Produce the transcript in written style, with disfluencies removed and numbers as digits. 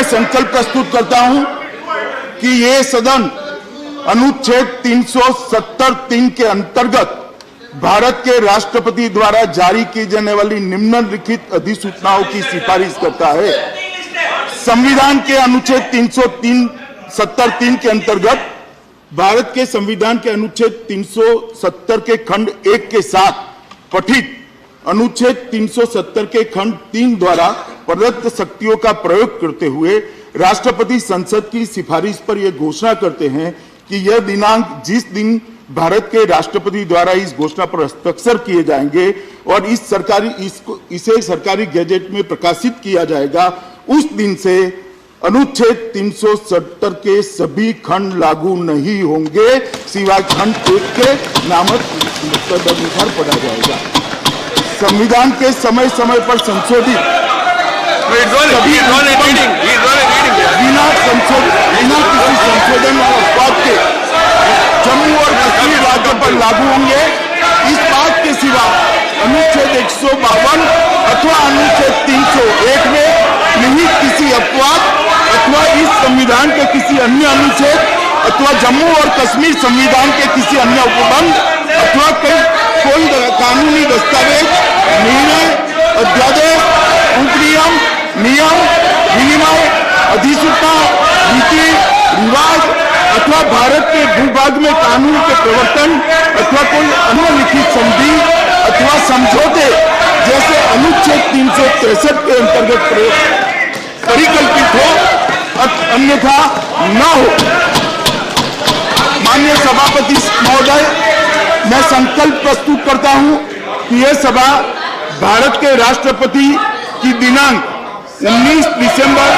संकल्प प्रस्तुत करता हूं कि ये सदन अनुच्छेद 370(3) के अंतर्गत भारत के राष्ट्रपति द्वारा जारी की जाने वाली निम्नलिखित अधिसूचनाओं की सिफारिश करता है। संविधान के अनुच्छेद 370(3) के अंतर्गत भारत के संविधान के अनुच्छेद 370 के खंड 1 के साथ पठित अनुच्छेद 370 के खंड 3 द्वारा प्रदत्त शक्तियों का प्रयोग करते हुए राष्ट्रपति संसद की सिफारिश पर यह घोषणा करते हैं कि यह दिनांक जिस दिन भारत के राष्ट्रपति द्वारा इस घोषणा पर हस्ताक्षर किए जाएंगे और इसे सरकारी गैजेट में प्रकाशित किया जाएगा, उस दिन से अनुच्छेद 370 के सभी खंड लागू नहीं होंगे, सिवाय खंड 1 के नामक तदनुसार पढ़ा जाएगा। संविधान के समय समय पर संशोधित बिना किसी संशोधन और अपवाद के जम्मू और कश्मीर राज्य पर लागू होंगे। इस बात के सिवा अनुच्छेद 152 अथवा अनुच्छेद 301 में निहित किसी अपवाद अथवा इस संविधान के किसी अन्य अनुच्छेद अथवा जम्मू और कश्मीर संविधान के किसी अन्य उपबंध अथवा कोई कानूनी दस्तावेज, निर्णय, अध्यादेश, उपनियम, नियम, विनिमय, अधिसूचना, रीति रिवाज अथवा भारत के भूभाग में कानून के प्रवर्तन अथवा कोई अन्य लिखित संधि अथवा समझौते जैसे अनुच्छेद 363 के अंतर्गत परिकल्पित हो, अन्यथा न हो। माननीय सभापति महोदय, मैं संकल्प प्रस्तुत करता हूं कि यह सभा भारत के राष्ट्रपति की दिनांक 19 दिसंबर